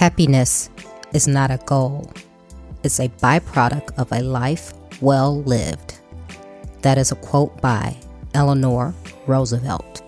Happiness is not a goal, it's a byproduct of a life well lived. That is a quote by Eleanor Roosevelt.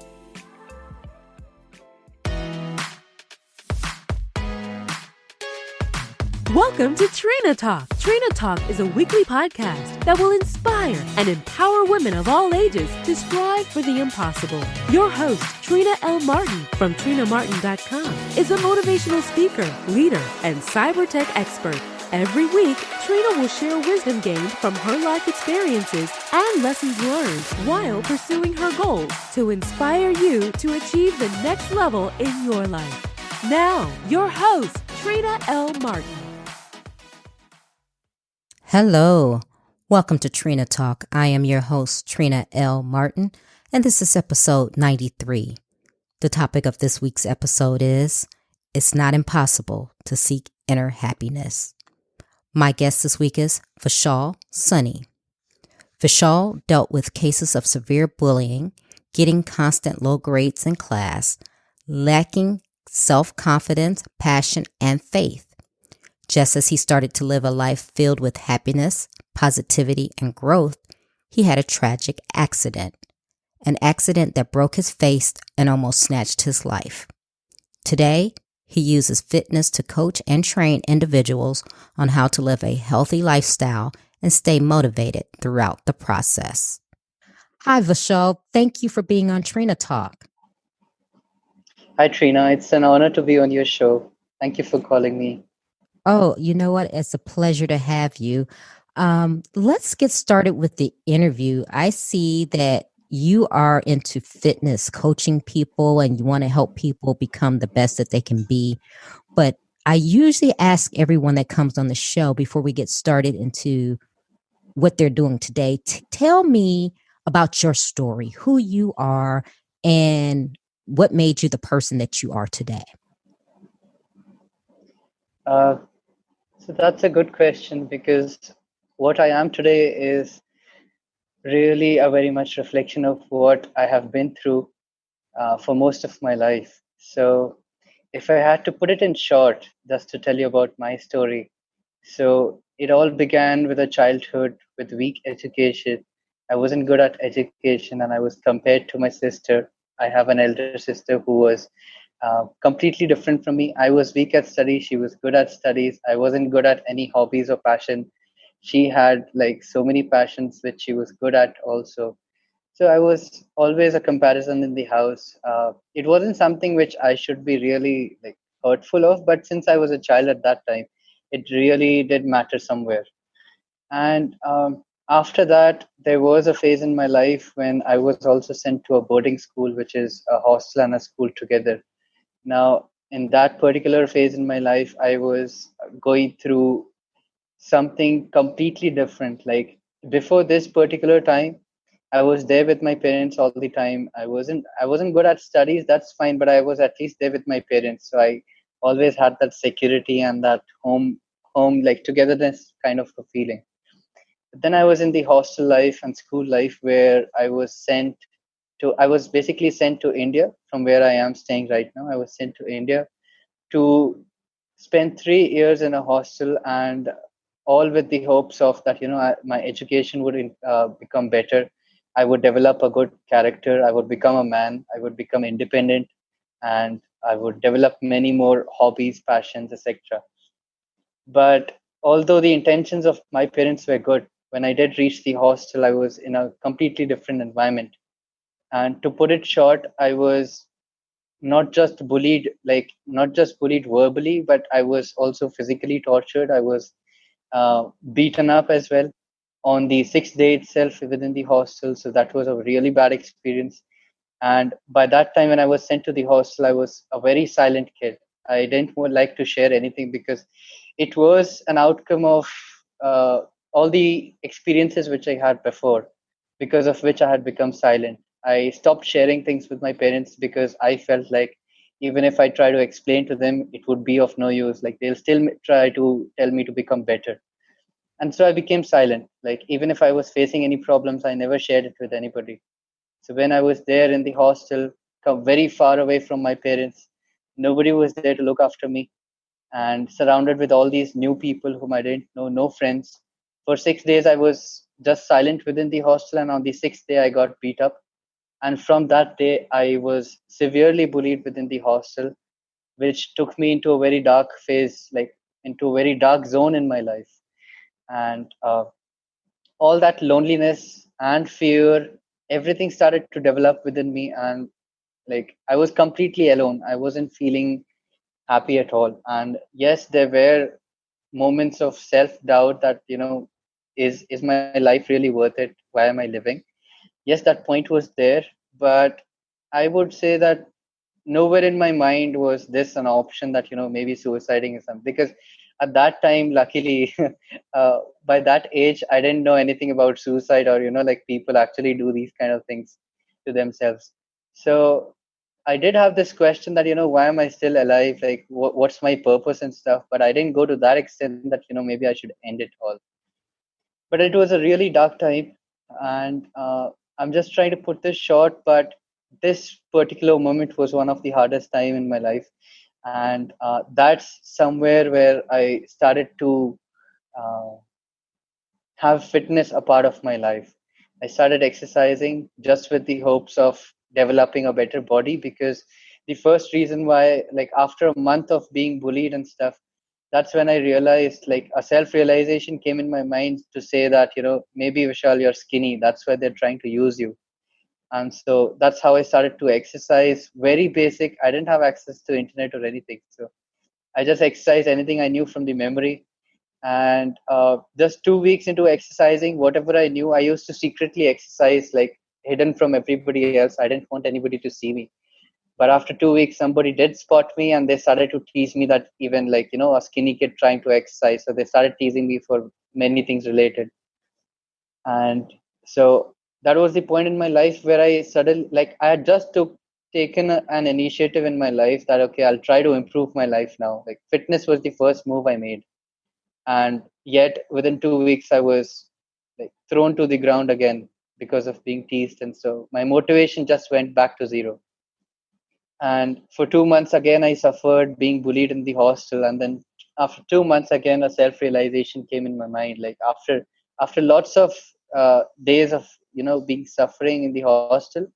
Welcome to Trina Talk. Trina Talk is a weekly podcast that will inspire and empower women of all ages to strive for the impossible. Your host, Trina L. Martin from TrinaMartin.com, is a motivational speaker, leader, and cyber tech expert. Every week, Trina will share wisdom gained from her life experiences and lessons learned while pursuing her goals to inspire you to achieve the next level in your life. Now, your host, Trina L. Martin. Hello, welcome to Trina Talk. I am your host, Trina L. Martin, and this is episode 93. The topic of this week's episode is, It's Not Impossible to Seek Inner Happiness. My guest this week is Vishal Soni. Vishal dealt with cases of severe bullying, getting constant low grades in class, lacking self-confidence, passion, and faith. Just as he started to live a life filled with happiness, positivity, and growth, he had a tragic accident. An accident that broke his face and almost snatched his life. Today, he uses fitness to coach and train individuals on how to live a healthy lifestyle and stay motivated throughout the process. Hi, Vishal. Thank you for being on Trina Talk. Hi, Trina. It's an honor to be on your show. Thank you for calling me. Oh, you know what? It's a pleasure to have you. Let's get started with the interview. I see that you are into fitness, coaching people, and you want to help people become the best that they can be. But I usually ask everyone that comes on the show before we get started into what they're doing today, tell me about your story, who you are, and what made you the person that you are today. So that's a good question because what I am today is really a very much reflection of what I have been through for most of my life. So if I had to put it in short, just to tell you about my story. So it all began with a childhood with weak education. I wasn't good at education and I was compared to my sister. I have an elder sister who was completely different from me. I was weak at studies. She was good at studies. I wasn't good at any hobbies or passion. She had like so many passions which she was good at also. So I was always a comparison in the house. It wasn't something which I should be really like hurtful of, but since I was a child at that time, it really did matter somewhere. And after that, there was a phase in my life when I was also sent to a boarding school, which is a hostel and a school together. Now, in that particular phase in my life, I was going through something completely different. Like before this particular time, I was there with my parents all the time. I wasn't good at studies, that's fine, but I was at least there with my parents. So I always had that security and that home like togetherness kind of a feeling. But then I was in the hostel life and school life where I was basically sent to India from where I am staying right now. I was sent to India to spend 3 years in a hostel, and all with the hopes of that, my education would become better. I would develop a good character. I would become a man. I would become independent, and I would develop many more hobbies, passions, etc. But although the intentions of my parents were good, when I did reach the hostel, I was in a completely different environment. And to put it short, I was not just bullied verbally, but I was also physically tortured. I was beaten up as well on the sixth day itself within the hostel. So that was a really bad experience. And by that time, when I was sent to the hostel, I was a very silent kid. I didn't like to share anything because it was an outcome of uh, all the experiences which I had before, because of which I had become silent. I stopped sharing things with my parents because I felt like even if I try to explain to them, it would be of no use. Like they'll still try to tell me to become better. And so I became silent. Like even if I was facing any problems, I never shared it with anybody. So when I was there in the hostel, come very far away from my parents, nobody was there to look after me. and surrounded with all these new people whom I didn't know, no friends. For 6 days, I was just silent within the hostel, and on the sixth day, I got beat up. And from that day, I was severely bullied within the hostel, which took me into a very dark phase, like into a very dark zone in my life. And all that loneliness and fear, everything started to develop within me. And like I was completely alone. I wasn't feeling happy at all. And yes, there were moments of self doubt that, is my life really worth it? Why am I living? Yes, that point was there, but I would say that nowhere in my mind was this an option that, maybe suiciding is something. Because at that time, luckily, by that age, I didn't know anything about suicide, or like people actually do these kind of things to themselves. So I did have this question that, why am I still alive? Like, what's my purpose and stuff? But I didn't go to that extent that, maybe I should end it all. But it was a really dark time. And I'm just trying to put this short, but this particular moment was one of the hardest time in my life. And that's somewhere where I started to uh, have fitness a part of my life. I started exercising just with the hopes of developing a better body, because the first reason why, like after a month of being bullied and stuff, that's when I realized, like a self realization came in my mind to say that, maybe Vishal, you're skinny. That's why they're trying to use you. And so that's how I started to exercise. Very basic. I didn't have access to internet or anything. So I just exercised anything I knew from the memory. And just 2 weeks into exercising, whatever I knew, I used to secretly exercise, like hidden from everybody else. I didn't want anybody to see me. But after 2 weeks, somebody did spot me, and they started to tease me that even, like, a skinny kid trying to exercise. So they started teasing me for many things related. And so that was the point in my life where I suddenly, like, I had just taken an initiative in my life that, okay, I'll try to improve my life now. Like, fitness was the first move I made. And yet within 2 weeks, I was like thrown to the ground again because of being teased. And so my motivation just went back to zero. And for 2 months again, I suffered being bullied in the hostel. And then after 2 months again, a self-realization came in my mind. Like after lots of days of, being suffering in the hostel,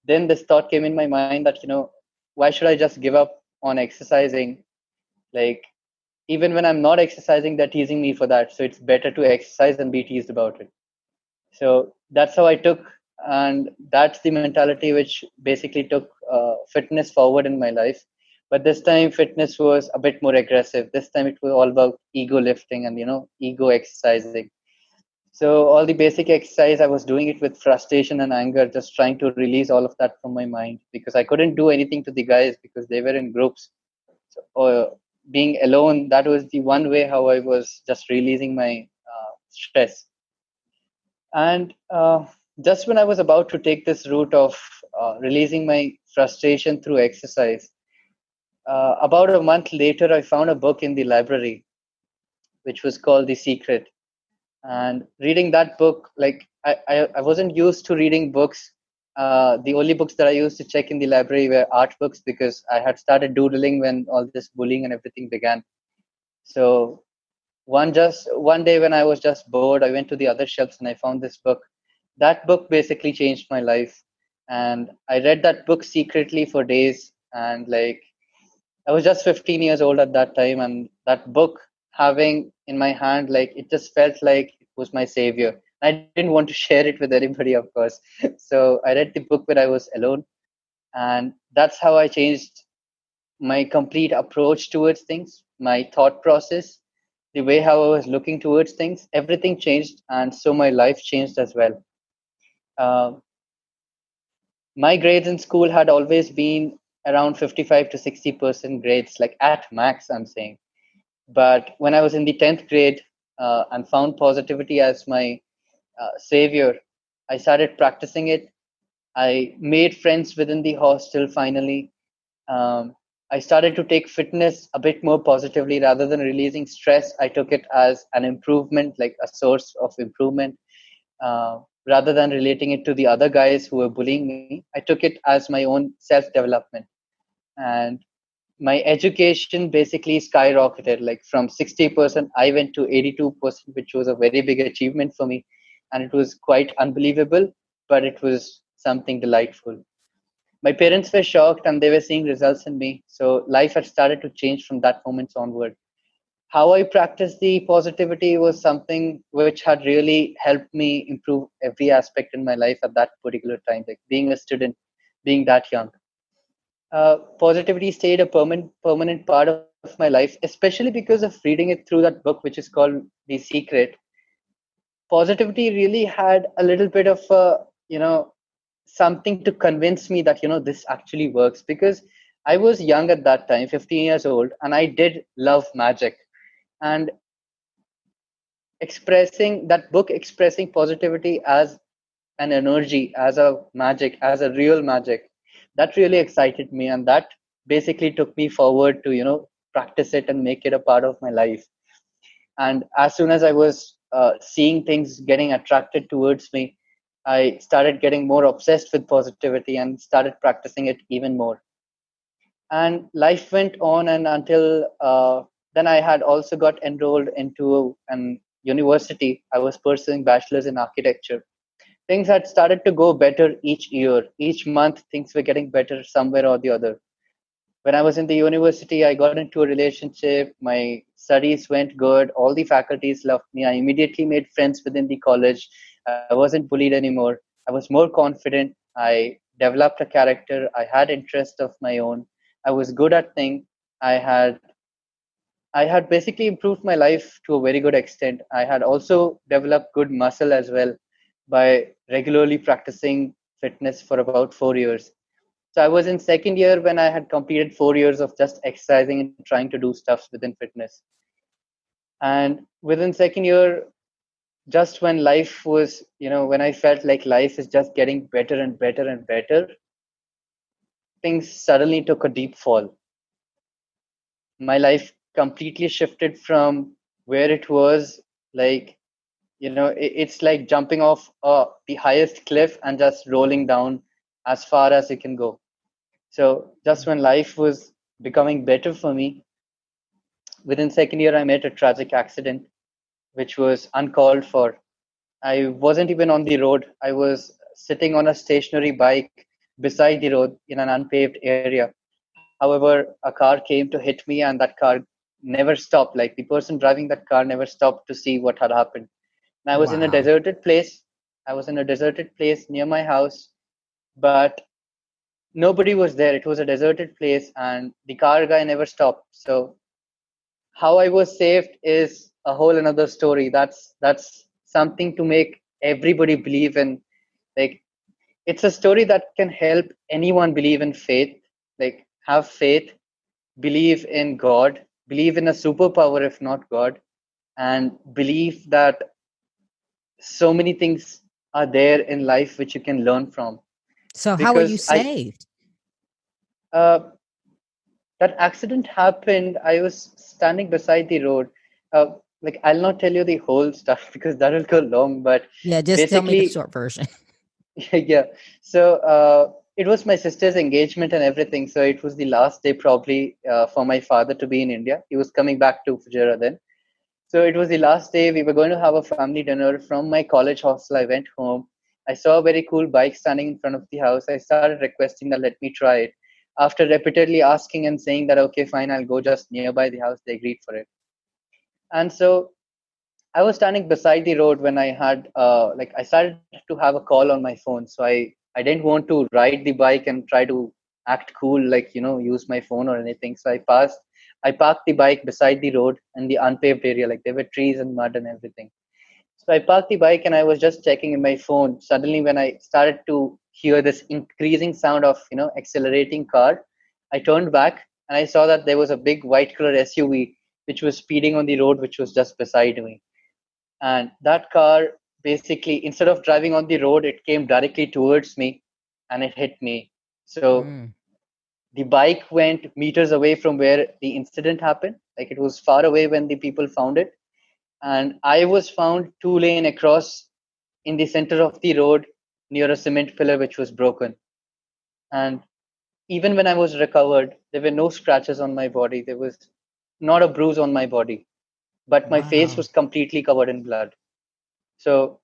then this thought came in my mind that, why should I just give up on exercising? Like, even when I'm not exercising, they're teasing me for that. So it's better to exercise and be teased about it. So that's how I took, and that's the mentality which basically took fitness forward in my life. But this time, fitness was a bit more aggressive. This time, it was all about ego lifting and, ego exercising. So all the basic exercise, I was doing it with frustration and anger, just trying to release all of that from my mind, because I couldn't do anything to the guys because they were in groups. So, being alone, that was the one way how I was just releasing my stress. And just when I was about to take this route of releasing my frustration through exercise, about a month later, I found a book in the library, which was called The Secret. And reading that book, like I wasn't used to reading books. The only books that I used to check in the library were art books, because I had started doodling when all this bullying and everything began. So one day when I was just bored, I went to the other shelves and I found this book. That book basically changed my life. And I read that book secretly for days. And like, I was just 15 years old at that time. And that book, having in my hand, like, it just felt like it was my savior. I didn't want to share it with anybody, of course. So I read the book when I was alone. And that's how I changed my complete approach towards things, my thought process, the way how I was looking towards things. Everything changed, and so my life changed as well. Uh, my grades in school had always been around 55 to 60% grades, like at max, I'm saying. But when I was in the 10th grade and found positivity as my savior, I started practicing it. I made friends within the hostel finally. um, I started to take fitness a bit more positively. Rather than releasing stress, I took it as an improvement, like a source of improvement. Rather than relating it to the other guys who were bullying me, I took it as my own self development. And my education basically skyrocketed. Like from 60%, I went to 82%, which was a very big achievement for me. And it was quite unbelievable, but it was something delightful. My parents were shocked and they were seeing results in me. So life had started to change from that moment onward. How I practiced the positivity was something which had really helped me improve every aspect in my life at that particular time, like being a student, being that young. Positivity stayed a permanent part of my life, especially because of reading it through that book, which is called The Secret. Positivity really had a little bit of something to convince me that this actually works, because I was young at that time, 15 years old, and I did love magic. And expressing that book, expressing positivity as an energy, as a magic, as a real magic, that really excited me, and that basically took me forward to practice it and make it a part of my life. And as soon as I was seeing things getting attracted towards me, I started getting more obsessed with positivity and started practicing it even more. And life went on, and until then I had also got enrolled into an university. I was pursuing bachelor's in architecture. Things had started to go better each year. Each month, things were getting better somewhere or the other. When I was in the university, I got into a relationship. My studies went good. All the faculties loved me. I immediately made friends within the college. I wasn't bullied anymore. I was more confident. I developed a character. I had interests of my own. I was good at things. I had I had basically improved my life to a very good extent. I had also developed good muscle as well by regularly practicing fitness for about 4 years. So I was in second year when I had completed 4 years of just exercising and trying to do stuff within fitness. And within second year, just when life was, when I felt like life is just getting better and better and better, things suddenly took a deep fall. My life completely shifted from where it was. Like, it's like jumping off the highest cliff and just rolling down as far as it can go. So just when life was becoming better for me, within second year I met a tragic accident which was uncalled for. I wasn't even on the road. I was sitting on a stationary bike beside the road in an unpaved area. However, a car came to hit me, and that car never stopped. Like, the person driving that car never stopped to see what had happened. And I was in a Wow. deserted place. I was in a deserted place near my house, but nobody was there. It was a deserted place, and the car guy never stopped. So how I was saved is a whole another story. That's something to make everybody believe in. Like, it's a story that can help anyone believe in faith. Like, have faith, believe in God, believe in a superpower if not God, and believe that so many things are there in life which you can learn from. So, how are you Because I saved? uh, that accident happened, I was standing beside the road. uh, like, I'll not tell you the whole stuff because that will go long, but Yeah, just tell me the basically, short version. yeah. So it was my sister's engagement and everything, so it was the last day probably for my father to be in India. He was coming back to Fujairah then. So it was the last day. We were going to have a family dinner. From my college hostel, I went home. I saw a very cool bike standing in front of the house. I started requesting that let me try it. After repeatedly asking and saying that, okay, fine, I'll go just nearby the house, they agreed for it. And so I was standing beside the road when I had, like, I started to have a call on my phone. So I didn't want to ride the bike and try to act cool, like, use my phone or anything. So I parked the bike beside the road in the unpaved area. Like, there were trees and mud and everything. So I parked the bike and I was just checking in my phone. Suddenly, when I started to hear this increasing sound of, accelerating car, I turned back and I saw that there was a big white color SUV which was speeding on the road, which was just beside me. And that car, basically, instead of driving on the road, it came directly towards me and it hit me. So Mm. the bike went meters away from where the incident happened. Like, it was far away when the people found it. And I was found 2 lane across in the center of the road near a cement pillar which was broken. And even when I was recovered, there were no scratches on my body. There was not a bruise on my body, but my face Wow. was completely covered in blood. So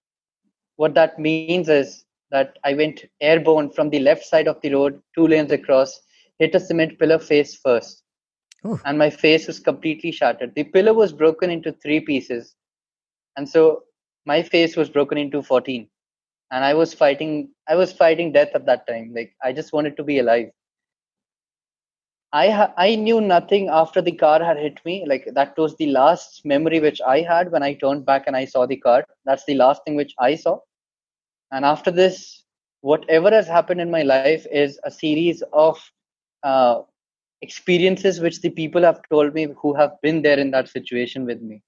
what that means is that I went airborne from the left side of the road, 2 lanes across, hit a cement pillar face first, Ooh. and my face was completely shattered. The pillar was broken into three pieces, and so my face was broken into 14. And I was fighting death at that time. Like, I just wanted to be alive. I knew nothing after the car had hit me. Like, that was the last memory which I had when I turned back and I saw the car. That's the last thing which I saw. And after this, whatever has happened in my life is a series of uh, experiences which the people have told me who have been there in that situation with me.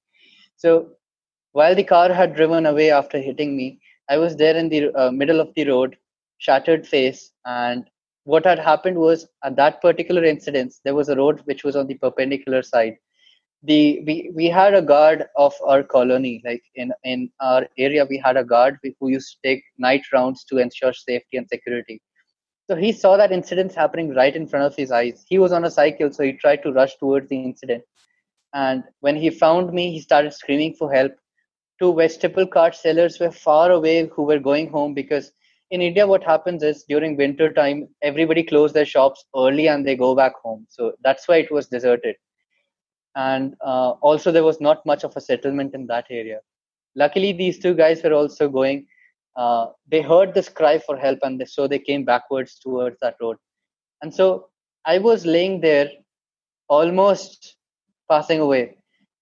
So while the car had driven away after hitting me, I was there in the middle of the road, shattered face. And what had happened was, at that particular incident, there was a road which was on the perpendicular side. We had a guard of our colony, like in our area we had a guard who used to take night rounds to ensure safety and security. So he saw that incident happening right in front of his eyes. He was on a cycle, so he tried to rush towards the incident. And when he found me, he started screaming for help. Two vegetable cart sellers were far away who were going home, because in India what happens is, during winter time everybody close their shops early and they go back home, so that's why it was deserted. And also there was not much of a settlement in that area. Luckily these two guys were also going. They heard this cry for help, and so they came backwards towards that road. And so I was laying there, almost passing away,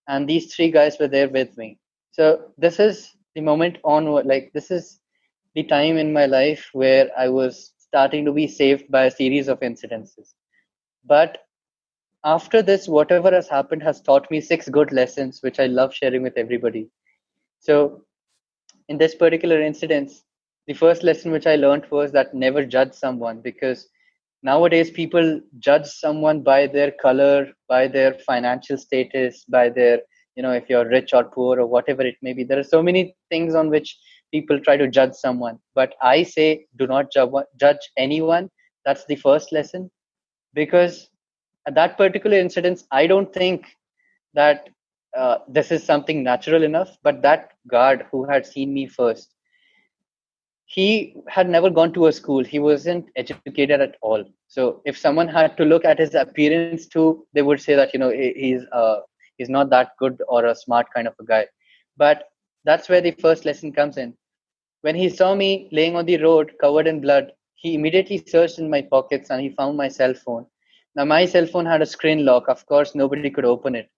and these three guys were there with me. So this is the moment onward, like, this is the time in my life where I was starting to be saved by a series of incidences. But after this, whatever has happened has taught me six good lessons, which I love sharing with everybody. So, in this particular incident, the first lesson which I learned was that never judge someone, because nowadays people judge someone by their color, by their financial status, by their, if you're rich or poor or whatever it may be. There are so many things on which people try to judge someone. But I say, do not judge anyone. That's the first lesson, because at that particular incident, I don't think that this is something natural enough. But that guard who had seen me first, he had never gone to a school. He wasn't educated at all. So if someone had to look at his appearance too, they would say that, he's not that good or a smart kind of a guy. But that's where the first lesson comes in. When he saw me laying on the road covered in blood, he immediately searched in my pockets and he found my cell phone. Now, my cell phone had a screen lock. Of course, nobody could open it.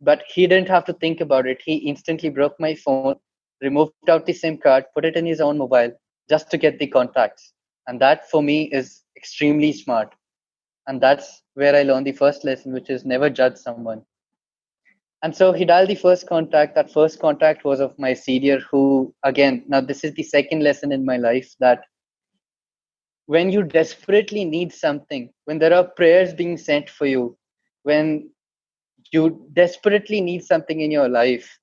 But he didn't have to think about it. He instantly broke my phone, removed out the SIM card, put it in his own mobile just to get the contacts. And that for me is extremely smart. And that's where I learned the first lesson, which is never judge someone. And so he dialed the first contact. That first contact was of my senior, who, again, now this is the second lesson in my life, that when you desperately need something, when there are prayers being sent for you, when you desperately need something in your life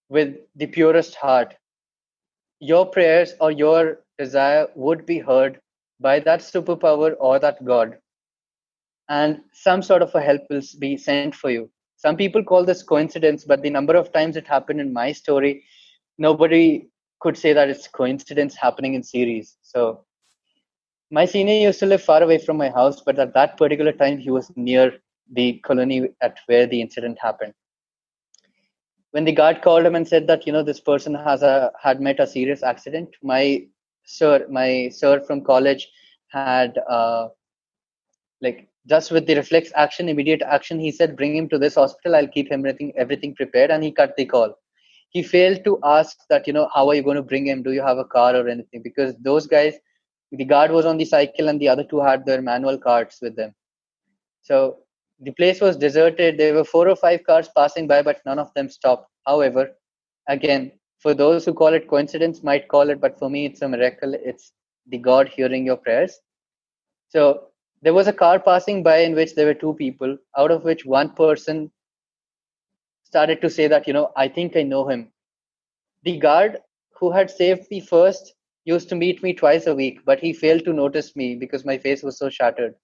with the purest heart, your prayers or your desire would be heard by that superpower or that God, and some sort of a help will be sent for you. Some people call this coincidence, but the number of times it happened in my story, nobody could say that it's coincidence happening in series. So my senior used to live far away from my house, but at that particular time he was near the colony at where the incident happened. When the guard called him and said that, this person had met a serious accident, my sir from college had like, just with the reflex action, immediate action, he said, bring him to this hospital, I'll keep everything prepared. And he cut the call. He failed to ask that, how are you going to bring him, do you have a car or anything, because those guys, the guard was on the cycle and the other two had their manual carts with them. So the place was deserted. There were 4 or 5 cars passing by, but none of them stopped. However, again, for those who call it coincidence, might call it, but for me, it's a miracle. It's the God hearing your prayers. So there was a car passing by in which there were two people, out of which one person started to say that, I think I know him. The guard who had saved me first used to meet me twice a week, but he failed to notice me because my face was so shattered.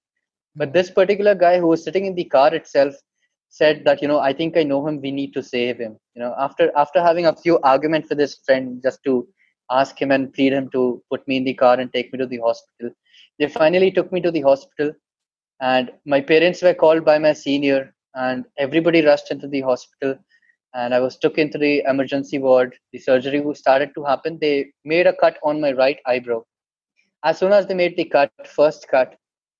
But Mm. this particular guy who was sitting in the car itself said that, I think I know him. We need to save him. After having a few arguments with his friend just to ask him and plead him to put me in the car and take me to the hospital, they finally took me to the hospital. And my parents were called by my senior, and everybody rushed into the hospital. And I was took into the emergency ward. The surgery started to happen. They made a cut on my right eyebrow. As soon as they made the first cut,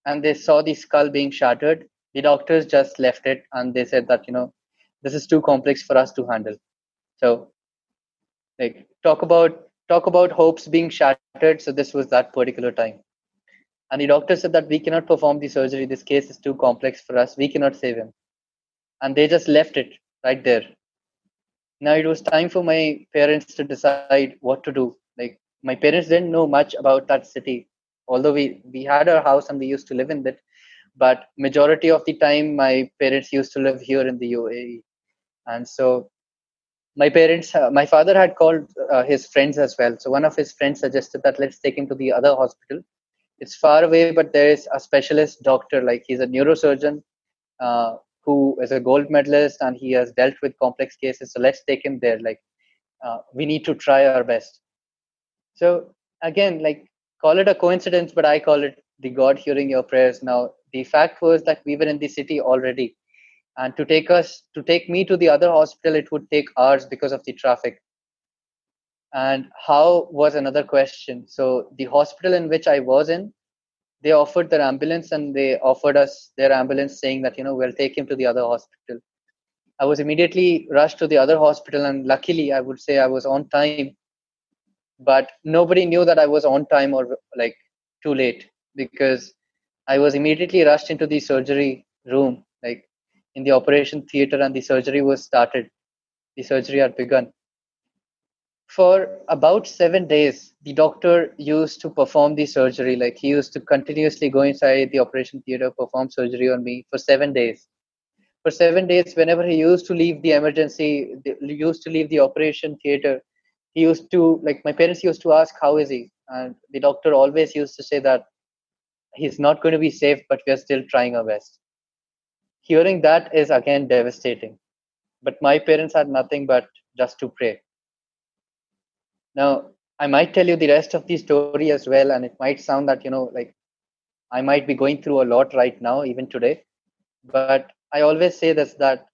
and they saw the skull being shattered, the doctors just left it and they said that, this is too complex for us to handle. So, like, talk about hopes being shattered. So this was that particular time. And the doctor said that we cannot perform the surgery. This case is too complex for us. We cannot save him. And they just left it right there. Now it was time for my parents to decide what to do. Like, my parents didn't know much about that city, although we had our house and we used to live in it. But majority of the time, my parents used to live here in the UAE, and so my father had called his friends as well. So one of his friends suggested that let's take him to the other hospital. It's far away, but there is a specialist doctor, like he's a neurosurgeon who is a gold medalist and he has dealt with complex cases. So let's take him there. Like, we need to try our best. So again, like, call it a coincidence, but I call it the God hearing your prayers. Now, the fact was that we were in the city already, and to take me to the other hospital, it would take hours because of the traffic. And how was another question. So the hospital in which I was in, they offered their ambulance and they offered us their ambulance saying that, we'll take him to the other hospital. I was immediately rushed to the other hospital, and luckily, I would say I was on time, but nobody knew that I was on time or like too late, because I was immediately rushed into the surgery room, like in the operation theater, and the surgery was started. The surgery had begun. For about 7 days, the doctor used to perform the surgery. Like, he used to continuously go inside the operation theater, perform surgery on me for 7 days. For 7 days, whenever he used to leave the emergency, used to leave the operation theater, he used to, like, my parents used to ask, how is he? And the doctor always used to say that he's not going to be safe, but we are still trying our best. Hearing that is again devastating. But my parents had nothing but just to pray. Now, I might tell you the rest of the story as well, and it might sound that, like, I might be going through a lot right now, even today. But I always say this, that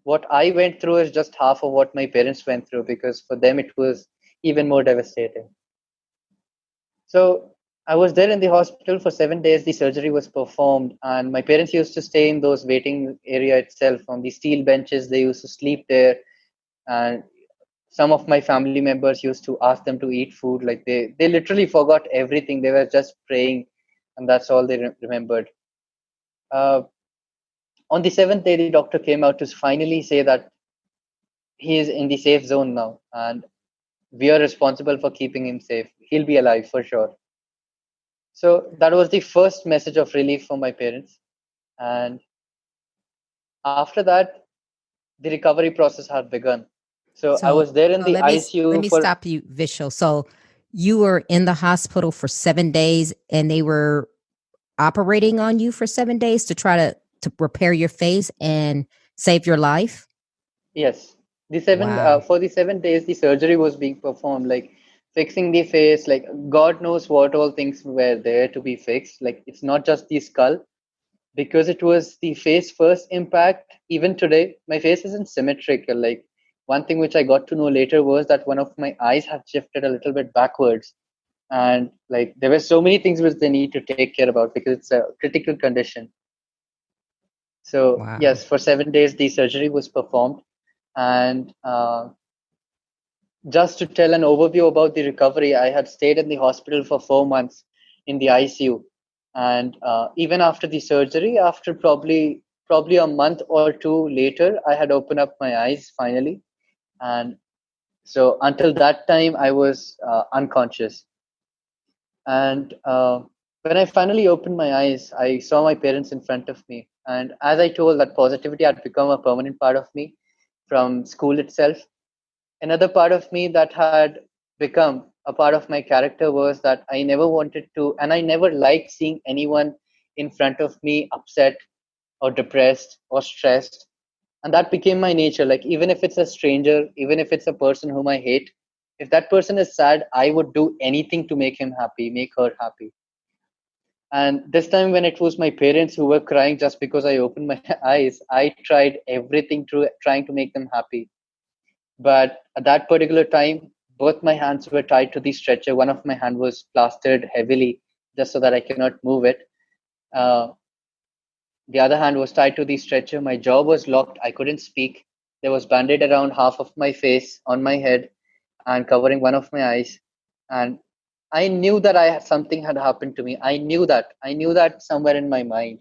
what I went through is just half of what my parents went through, because for them it was even more devastating. So I was there in the hospital for 7 days. The surgery was performed, and my parents used to stay in those waiting area itself on the steel benches. They used to sleep there, and some of my family members used to ask them to eat food. Like, they literally forgot everything. They were just praying, and that's all they remembered. Uh, on the seventh day, the doctor came out to finally say that he is in the safe zone now, and we are responsible for keeping him safe. He'll be alive for sure. So that was the first message of relief for my parents. And after that, the recovery process had begun. So I So, was there in so the let ICU me for, stop you, Vishal. So you were in the hospital for 7 days, and they were operating on you for 7 days to try to repair your face and save your life. yes, Wow. for the 7 days, the surgery was being performed, like fixing the face, like God knows what all things were there to be fixed. Like, it's not just the skull, because it was the face first impact. Even today, my face isn't symmetrical. Like, one thing which I got to know later was that one of my eyes had shifted a little bit backwards, and like there were so many things which they need to take care about because it's a critical condition. So Wow. yes, for 7 days the surgery was performed, and just to tell an overview about the recovery, I had stayed in the hospital for 4 months in the ICU, and even after the surgery, after probably a month or two later, I had opened up my eyes finally, and so until that time, I was unconscious. And when I finally opened my eyes, I saw my parents in front of me, and as I told, that positivity had become a permanent part of me from school itself. Another part of me that had become a part of my character was that I never wanted to, and I never liked seeing anyone in front of me upset or depressed or stressed. And that became my nature. Like, even if it's a stranger, even if it's a person whom I hate, if that person is sad, I would do anything to make him happy, make her happy. And this time, when it was my parents who were crying just because I opened my eyes, I tried everything to trying to make them happy. But at that particular time, both my hands were tied to the stretcher. One of my hand was plastered heavily just so that I cannot move it. Uh, the other hand was tied to the stretcher. My jaw was locked. I couldn't speak. There was bandage around half of my face, on my head, and covering one of my eyes. And I knew that something had happened to me. I knew that. I knew that somewhere in my mind.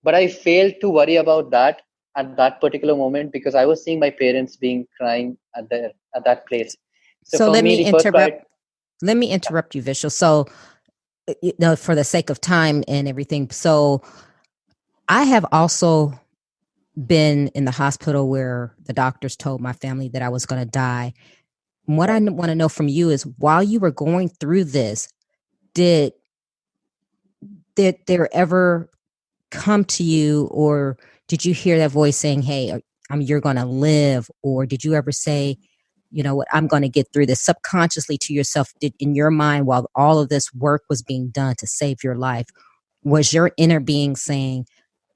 But I failed to worry about that at that particular moment because I was seeing my parents being crying at that place. So So for let me, me the first interrupt. priority. Let me interrupt you, Vishal. So, for the sake of time and everything, so I have also been in the hospital where the doctors told my family that I was going to die. What I want to know from you is, while you were going through this, did there ever come to you, or did you hear that voice saying, "Hey, you're going to live," or did you ever say, "You know what, I'm going to get through this," subconsciously to yourself? Did, in your mind, while all of this work was being done to save your life, was your inner being saying,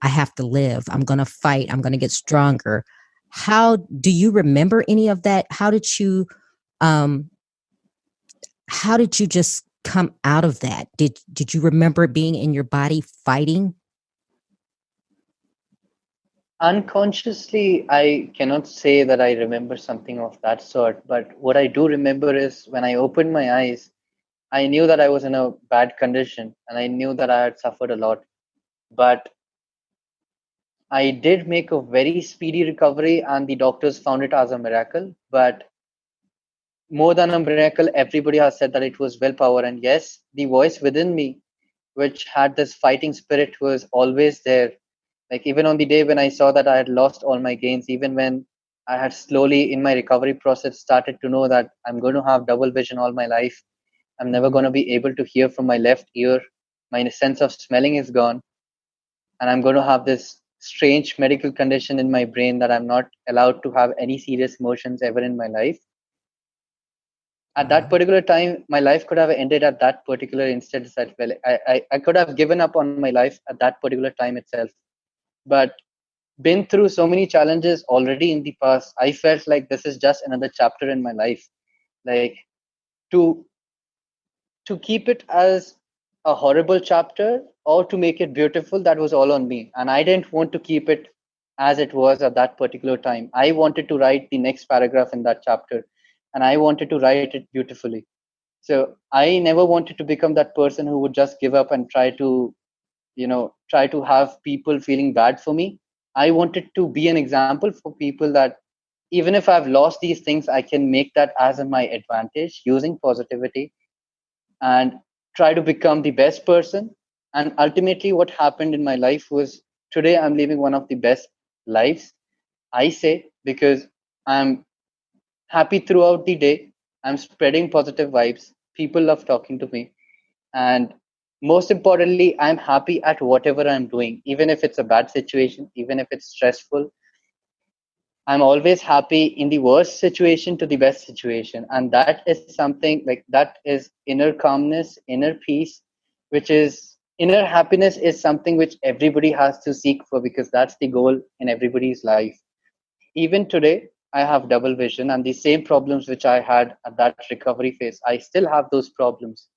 "I have to live. I'm going to fight. I'm going to get stronger"? How do you remember any of that? Um how did you just come out of that? Did you remember being in your body fighting? Unconsciously, I cannot say that I remember something of that sort, but what I do remember is when I opened my eyes, I knew that I was in a bad condition and I knew that I had suffered a lot. But I did make a very speedy recovery, and the doctors found it as a miracle. But more than a miracle, everybody has said that it was willpower. And yes, the voice within me, which had this fighting spirit, was always there. Like, even on the day when I saw that I had lost all my gains, even when I had slowly in my recovery process started to know that I'm going to have double vision all my life, I'm never Mhm. going to be able to hear from my left ear, my sense of smelling is gone, and I'm going to have this strange medical condition in my brain that I'm not allowed to have any serious emotions ever in my life. At that Wow. particular time, my life could have ended at that particular instance as well. I could have given up on my life at that particular time itself. But been through so many challenges already in the past, I felt like this is just another chapter in my life. Like, to to keep it as a horrible chapter or to make it beautiful, that was all on me. And I didn't want to keep it as it was at that particular time. I wanted to write the next paragraph in that chapter, and I wanted to write it beautifully. So I never wanted to become that person who would just give up and try to have people feeling bad for me. I wanted to be an example for people that even if I've lost these things, I can make that as my advantage using positivity and try to become the best person. And ultimately, what happened in my life was today I'm living one of the best lives, I say, because I'm happy throughout the day. I'm spreading positive vibes. People love talking to me. And most importantly, I'm happy at whatever I'm doing, even if it's a bad situation, even if it's stressful. I'm always happy in the worst situation to the best situation. And that is something like that is inner calmness, inner peace, which is inner happiness is something which everybody has to seek for because that's the goal in everybody's life. Even today, I have double vision and the same problems which I had at that recovery phase. I still have those problems,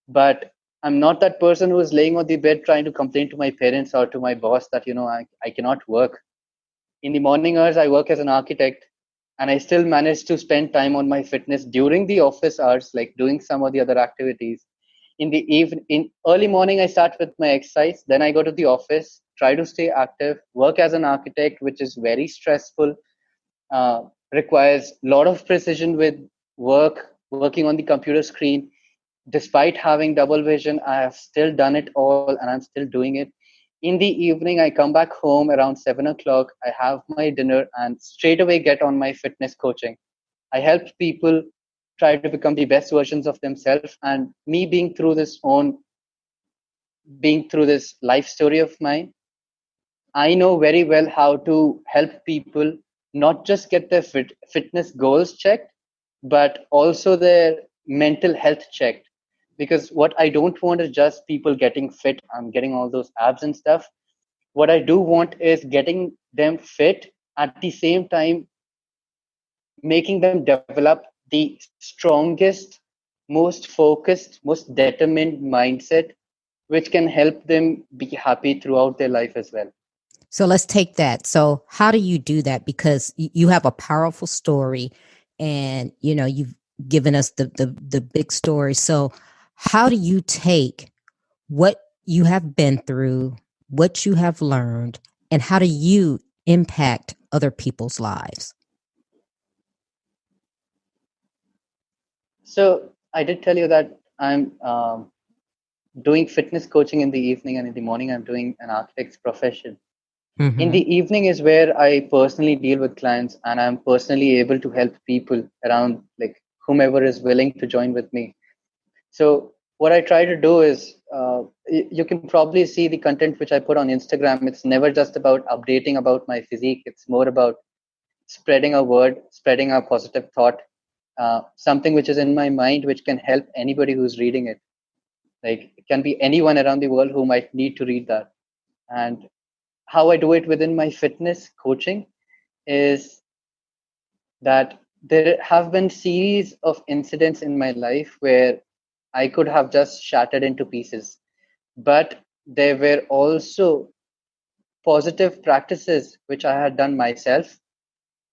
but I'm not that person who is laying on the bed trying to complain to my parents or to my boss that, I cannot work. In the morning hours, I work as an architect, and I still manage to spend time on my fitness during the office hours, like doing some of the other activities. In early morning, I start with my exercise. Then I go to the office, try to stay active, work as an architect, which is very stressful, uh, requires a lot of precision with working on the computer screen. Despite having double vision, I have still done it all and I'm still doing it. In the evening, I come back home around 7 o'clock. I have my dinner and straight away get on my fitness coaching. I help people try to become the best versions of themselves. And me being through this life story of mine, I know very well how to help people not just get their fitness goals checked, but also their mental health checked. Because what I don't want is just people getting fit and getting all those abs and stuff. What I do want is getting them fit, at the same time making them develop the strongest, most focused, most determined mindset, which can help them be happy throughout their life as well. So let's take that. So how do you do that? Because you have a powerful story, and you've given us the big story. So how do you take what you have been through, what you have learned, and how do you impact other people's lives? So I did tell you that I'm doing fitness coaching in the evening, and in the morning I'm doing an architect's profession. In Mm-hmm. the evening is where I personally deal with clients, and I'm personally able to help people around, like whomever is willing to join with me. So what I try to do is, you can probably see the content which I put on Instagram. It's never just about updating about my physique. It's more about spreading a word, spreading a positive thought, something which is in my mind, which can help anybody who's reading it. Like it can be anyone around the world who might need to read that. And how I do it within my fitness coaching is that there have been series of incidents in my life where I could have just shattered into pieces, but there were also positive practices which I had done myself,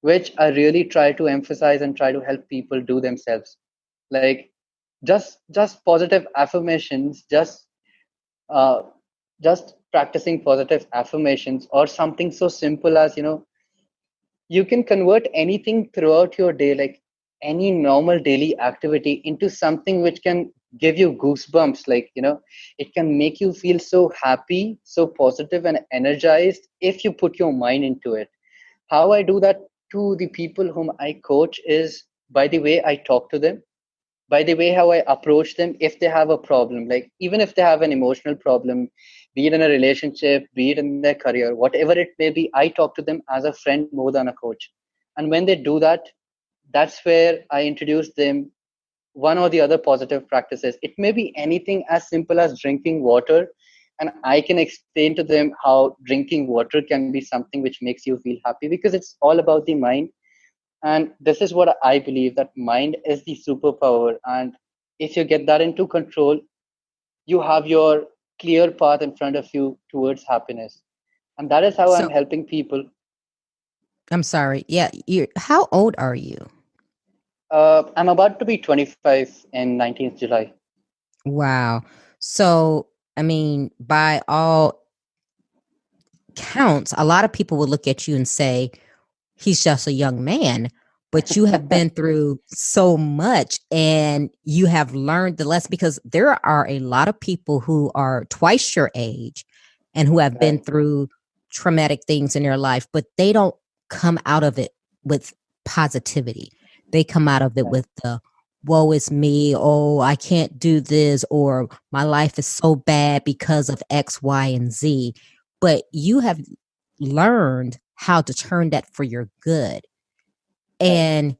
which I really try to emphasize and try to help people do themselves. Like just positive affirmations, uh, just practicing positive affirmations, or something so simple as, you can convert anything throughout your day, like any normal daily activity, into something which can give you goosebumps. Like, it can make you feel so happy, so positive and energized if you put your mind into it. How I do that to the people whom I coach is by the way I talk to them, by the way how I approach them if they have a problem. Like even if they have an emotional problem, be it in a relationship, be it in their career, whatever it may be, I talk to them as a friend more than a coach. And when they do that, that's where I introduce them one or the other positive practices. It may be anything as simple as drinking water, and I can explain to them how drinking water can be something which makes you feel happy, because it's all about the mind. And this is what I believe, that mind is the superpower. And if you get that into control, you have your clear path in front of you towards happiness. And that is how I'm So helping people. I'm sorry. Yeah, how old are you? I'm about to be 25 in 19th July. Wow. So, I mean, by all counts, a lot of people would look at you and say, he's just a young man, but you have been through so much and you have learned the lesson, because there are a lot of people who are twice your age and who have been Right. through traumatic things in their life, but they don't come out of it with positivity. They come out of it Right. with the woe is me, oh, I can't do this, or my life is so bad because of X, Y, and Z. But you have learned how to turn that for your good. Right. And,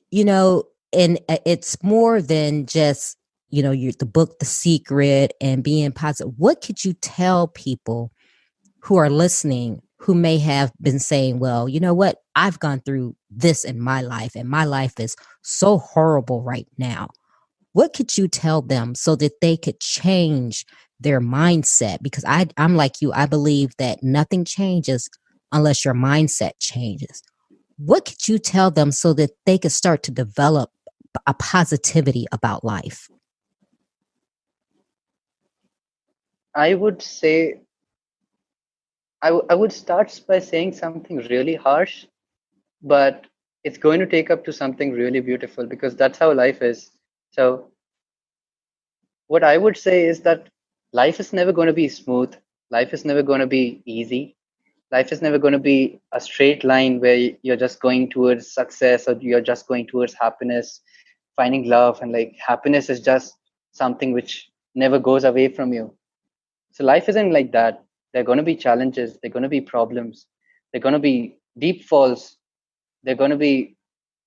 you know, and it's more than just, the book, The Secret, and being positive. What could you tell people who are listening who may have been saying, well, you know what? I've gone through this in my life, and my life is so horrible right now. What could you tell them so that they could change their mindset? Because I'm like you, I believe that nothing changes unless your mindset changes. What could you tell them so that they could start to develop a positivity about life? I would say, I would start by saying something really harsh, but it's going to take up to something really beautiful, because that's how life is. So what I would say is that life is never going to be smooth. Life is never going to be easy. Life is never going to be a straight line where you're just going towards success or you're just going towards happiness, finding love, and like happiness is just something which never goes away from you. So life isn't like that. There are going to be challenges, there are going to be problems, there are going to be deep falls, there are going to be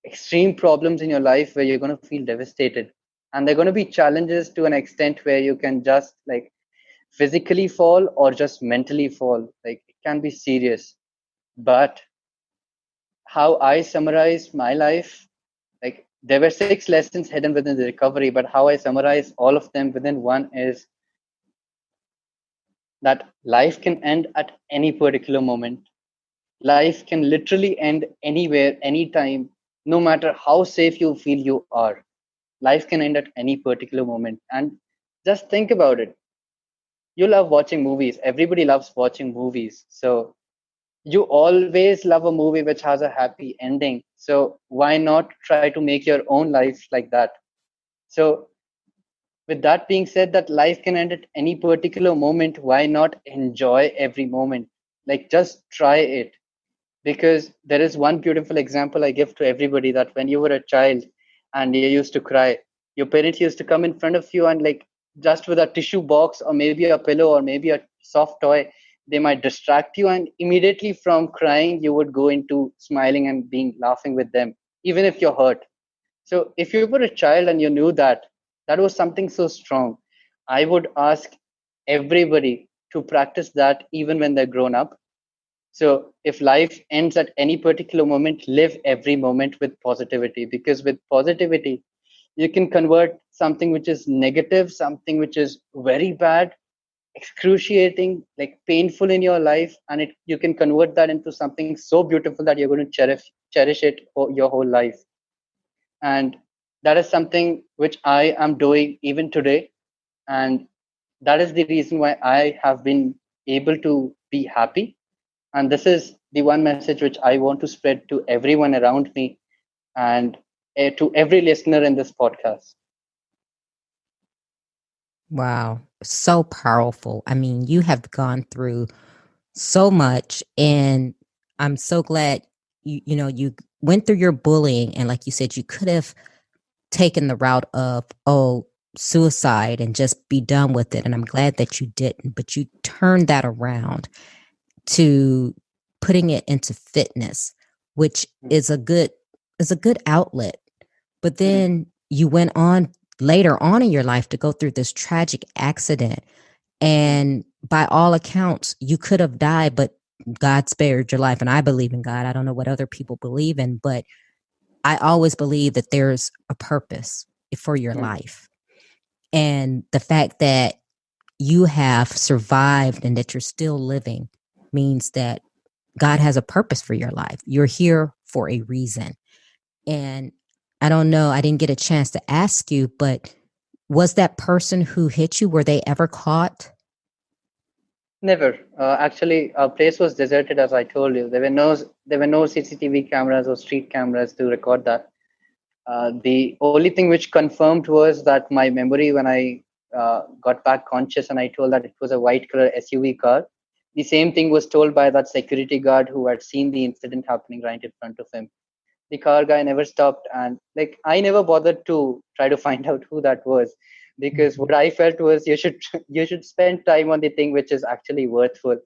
extreme problems in your life where you're going to feel devastated. And there are going to be challenges to an extent where you can just like physically fall or just mentally fall. Like it can be serious. But how I summarize my life, like there were 6 lessons hidden within the recovery, but how I summarize all of them within one is that life can end at any particular moment. Life can literally end anywhere, anytime, no matter how safe you feel you are. Life can end at any particular moment. And just think about it. You love watching movies. Everybody loves watching movies. So you always love a movie which has a happy ending. So why not try to make your own life like that? So with that being said, that life can end at any particular moment, why not enjoy every moment? Like just try it. Because there is one beautiful example I give to everybody, that when you were a child and you used to cry, your parents used to come in front of you and like just with a tissue box or maybe a pillow or maybe a soft toy, they might distract you, and immediately from crying you would go into smiling and being laughing with them, even if you're hurt. So if you were a child and you knew that that was something so strong, I would ask everybody to practice that even when they're grown up. So if life ends at any particular moment, live every moment with positivity, because with positivity, you can convert something which is negative, something which is very bad, excruciating, like painful in your life, and you can convert that into something so beautiful that you're going to cherish it your whole life. And that is something which I am doing even today. And that is the reason why I have been able to be happy. And this is the one message which I want to spread to everyone around me and to every listener in this podcast. Wow, so powerful. I mean, you have gone through so much, and I'm so glad you went through your bullying, and like you said, you could have taken the route of suicide and just be done with it, and I'm glad that you didn't, but you turned that around to putting it into fitness, which is a good outlet. But then you went on later on in your life to go through this tragic accident. And by all accounts, you could have died, but God spared your life. And I believe in God. I don't know what other people believe in, but I always believe that there's a purpose for your life. And the fact that you have survived and that you're still living means that God has a purpose for your life. You're here for a reason. And I don't know, I didn't get a chance to ask you, but was that person who hit you, were they ever caught? Never. Actually, our place was deserted, as I told you. There were no CCTV cameras or street cameras to record that. The only thing which confirmed was that my memory when I got back conscious and I told that it was a white color SUV car. The same thing was told by that security guard who had seen the incident happening right in front of him. The car guy never stopped, and like I never bothered to try to find out who that was, because what I felt was you should spend time on the thing which is actually worthful.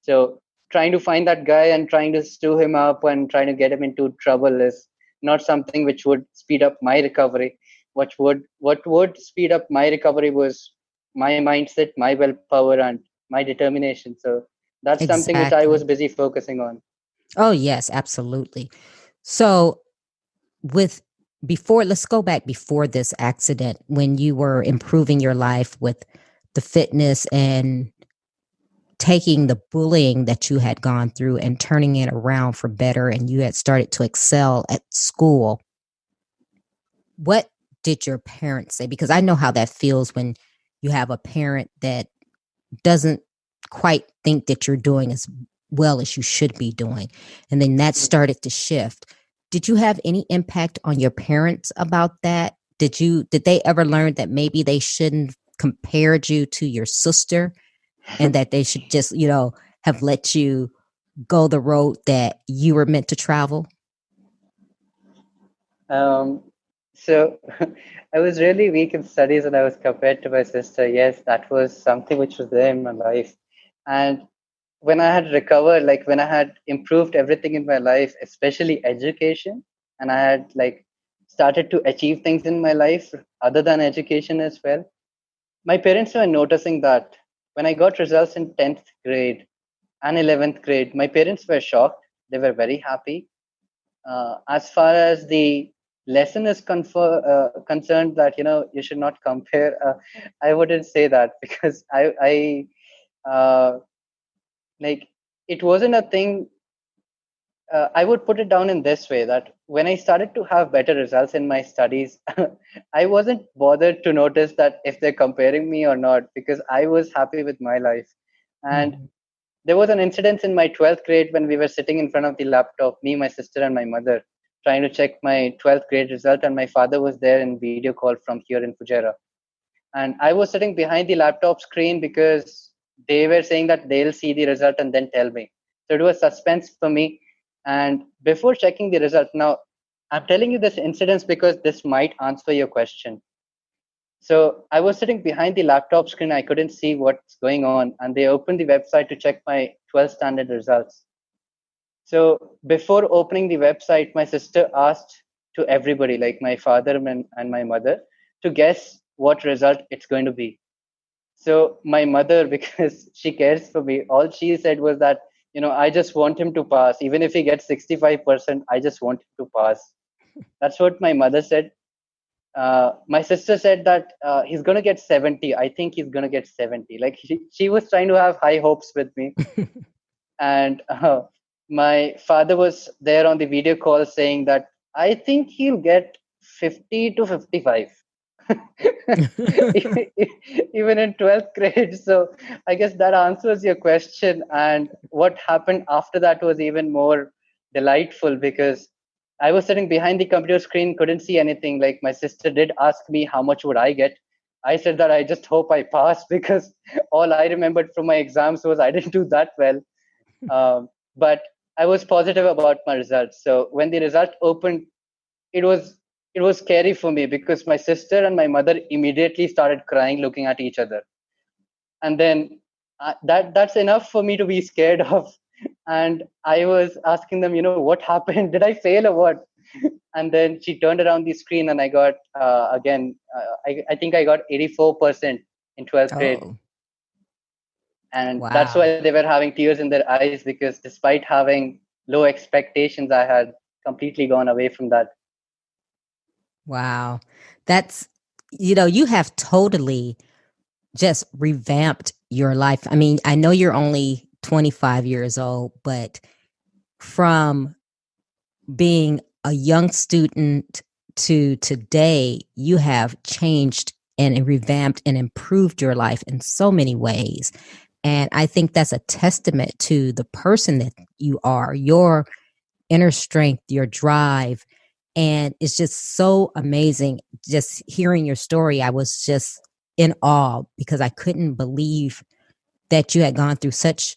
So trying to find that guy and trying to stew him up and trying to get him into trouble is not something which would speed up my recovery. What would speed up my recovery was my mindset, my willpower, and my determination. So that's something which I was Exactly. busy focusing on. Oh, yes, absolutely. So, with let's go back before this accident when you were improving your life with the fitness and taking the bullying that you had gone through and turning it around for better, and you had started to excel at school. What did your parents say? Because I know how that feels when you have a parent that doesn't quite think that you're doing as well as you should be doing. And then that started to shift. Did you have any impact on your parents about that? Did they ever learn that maybe they shouldn't compared you to your sister and that they should just, have let you go the road that you were meant to travel? Um, so I was really weak in studies and I was compared to my sister. Yes, that was something which was there in my life. And when I had recovered, like when I had improved everything in my life, especially education, and I had like started to achieve things in my life other than education as well, my parents were noticing that when I got results in 10th grade and 11th grade, my parents were shocked. They were very happy. As far as the lesson is concerned, that you should not compare. I wouldn't say that because I like it wasn't a thing. I would put it down in this way that when I started to have better results in my studies, I wasn't bothered to notice that if they're comparing me or not because I was happy with my life. And Mhm. there was an incident in my 12th grade when we were sitting in front of the laptop, me, my sister, and my mother, trying to check my 12th grade result. And my father was there in video call from here in Fujairah. And I was sitting behind the laptop screen because they were saying that they'll see the result and then tell me. So it was suspense for me. And before checking the result, now I'm telling you this incident because this might answer your question. So I was sitting behind the laptop screen. I couldn't see what's going on. And they opened the website to check my 12th standard results. So before opening the website, my sister asked to everybody, like my father and my mother, to guess what result it's going to be. So my mother, because she cares for me, all she said was that, I just want him to pass. Even if he gets 65%, I just want him to pass. That's what my mother said. My sister said that he's going to get 70. I think he's going to get 70. Like she was trying to have high hopes with me. And my father was there on the video call saying that I think he'll get 50 to 55. Even in 12th grade. So I guess that answers your question. And what happened after that was even more delightful because I was sitting behind the computer screen, couldn't see anything. Like my sister did ask me how much would I get. I said that I just hope I pass because all I remembered from my exams was I didn't do that well. But I was positive about my results. So when the result opened, it was it was scary for me because my sister and my mother immediately started crying, looking at each other, and then that's enough for me to be scared of. And I was asking them, what happened? Did I fail or what? And then she turned around the screen, and I got again. I think I got 84% in 12th grade, Oh, and that's wow. why they were having tears in their eyes because despite having low expectations, I had completely gone away from that. Wow. That's, you have totally just revamped your life. I mean, I know you're only 25 years old, but from being a young student to today, you have changed and revamped and improved your life in so many ways. And I think that's a testament to the person that you are, your inner strength, your drive. And it's just so amazing just hearing your story. I was just in awe because I couldn't believe that you had gone through such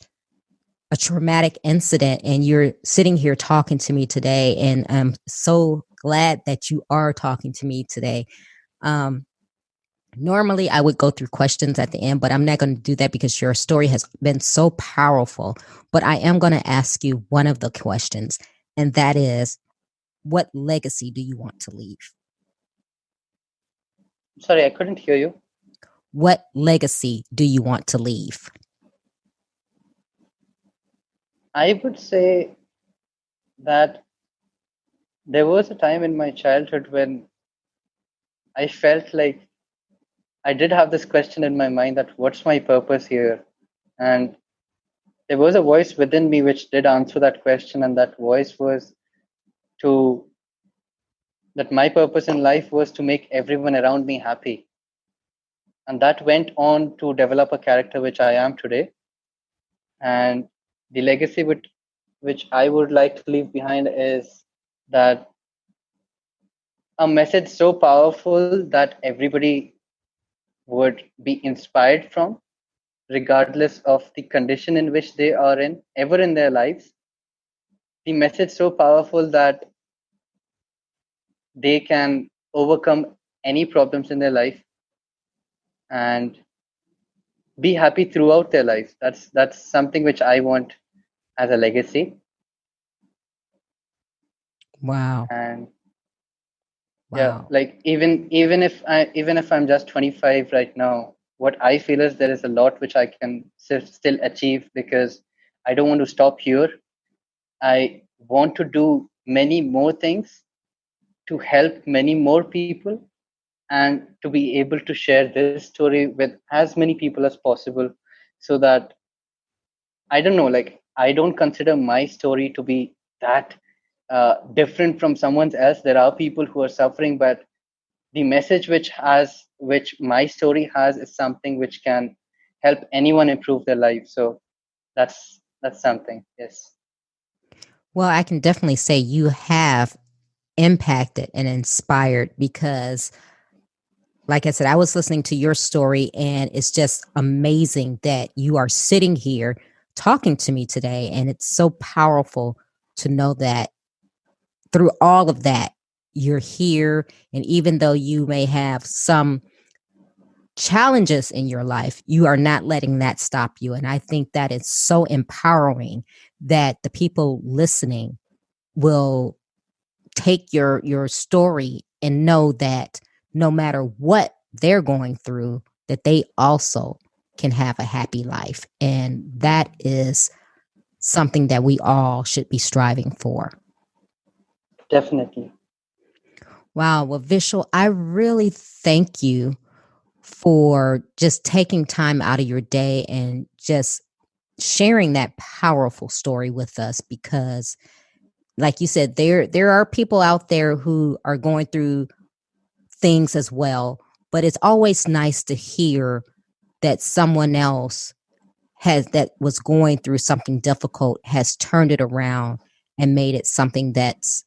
a traumatic incident and you're sitting here talking to me today. And I'm so glad that you are talking to me today. Um, Normally, I would go through questions at the end, but I'm not going to do that because your story has been so powerful. But I am going to ask you one of the questions, and that is, what legacy do you want to leave? Sorry, I couldn't hear you. What legacy do you want to leave? I would say that there was a time in my childhood when I felt like I did have this question in my mind that what's my purpose here? And there was a voice within me which did answer that question, and that voice was to that my purpose in life was to make everyone around me happy. And that went on to develop a character which I am today. And the legacy which I would like to leave behind is that a message so powerful that everybody would be inspired from, regardless of the condition in which they are in, ever in their lives. The message so powerful that they can overcome any problems in their life and be happy throughout their life. That's something which I want as a legacy. Wow. And yeah, Wow. like even if I'm just 25 right now, what I feel is there is a lot which I can still achieve, because I don't want to stop here. I want to do many more things to help many more people, and to be able to share this story with as many people as possible, so that, I don't know, like, I don't consider my story to be that different from someone else. There are people who are suffering, but the message which my story has is something which can help anyone improve their life. So that's something. Yes. Well, I can definitely say you have impacted and inspired because, like I said, I was listening to your story and it's just amazing that you are sitting here talking to me today. And it's so powerful to know that through all of that, you're here. And even though you may have some challenges in your life, you are not letting that stop you. And I think that is so empowering that the people listening will take your story and know that no matter what they're going through, that they also can have a happy life. And that is something that we all should be striving for. Definitely. Wow. Well, Vishal, I really thank you for just taking time out of your day and just sharing that powerful story with us, because like you said, there are people out there who are going through things as well, but it's always nice to hear that someone else has that was going through something difficult has turned it around and made it something that's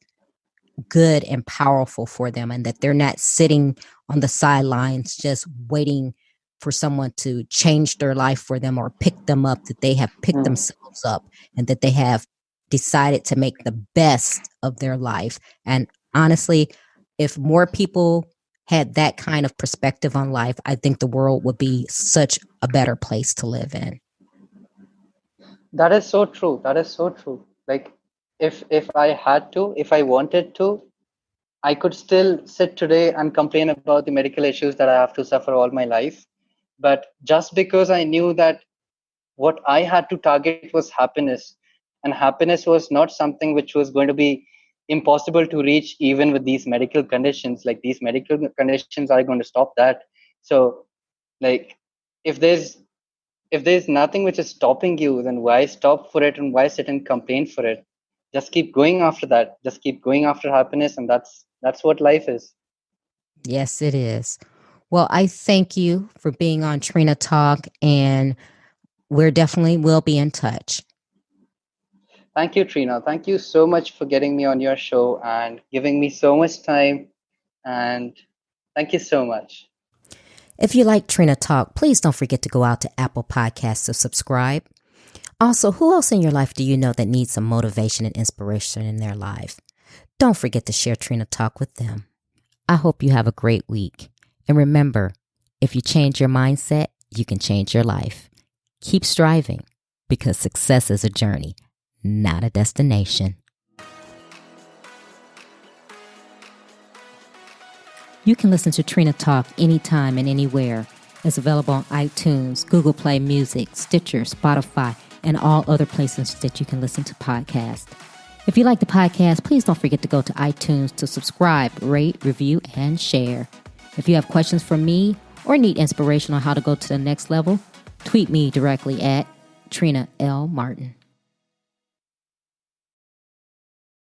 good and powerful for them, and that they're not sitting on the sidelines just waiting for someone to change their life for them or pick them up, that they have picked Mm. themselves up and that they have decided to make the best of their life. And honestly, if more people had that kind of perspective on life, I think the world would be such a better place to live in. That is so true. That is so true. Like, if I had to, if I wanted to, I could still sit today and complain about the medical issues that I have to suffer all my life. But just because I knew that what I had to target was happiness, and happiness was not something which was going to be impossible to reach even with these medical conditions. Like, these medical conditions are going to stop that. So, like, if there's if there's nothing which is stopping you, then why stop for it, and why sit and complain for it? Just keep going after that. Just keep going after happiness, and that's what life is. Yes, it is. Well, I thank you for being on Trina Talk, and we're definitely will be in touch. Thank you, Trina. Thank you so much for getting me on your show and giving me so much time. And thank you so much. If you like Trina Talk, please don't forget to go out to Apple Podcasts to subscribe. Also, who else in your life do you know that needs some motivation and inspiration in their life? Don't forget to share Trina Talk with them. I hope you have a great week. And remember, if you change your mindset, you can change your life. Keep striving, because success is a journey, not a destination. You can listen to Trina Talk anytime and anywhere. It's available on iTunes, Google Play Music, Stitcher, Spotify, and all other places that you can listen to podcasts. If you like the podcast, please don't forget to go to iTunes to subscribe, rate, review, and share. If you have questions for me or need inspiration on how to go to the next level, tweet me directly at Trina L. Martin.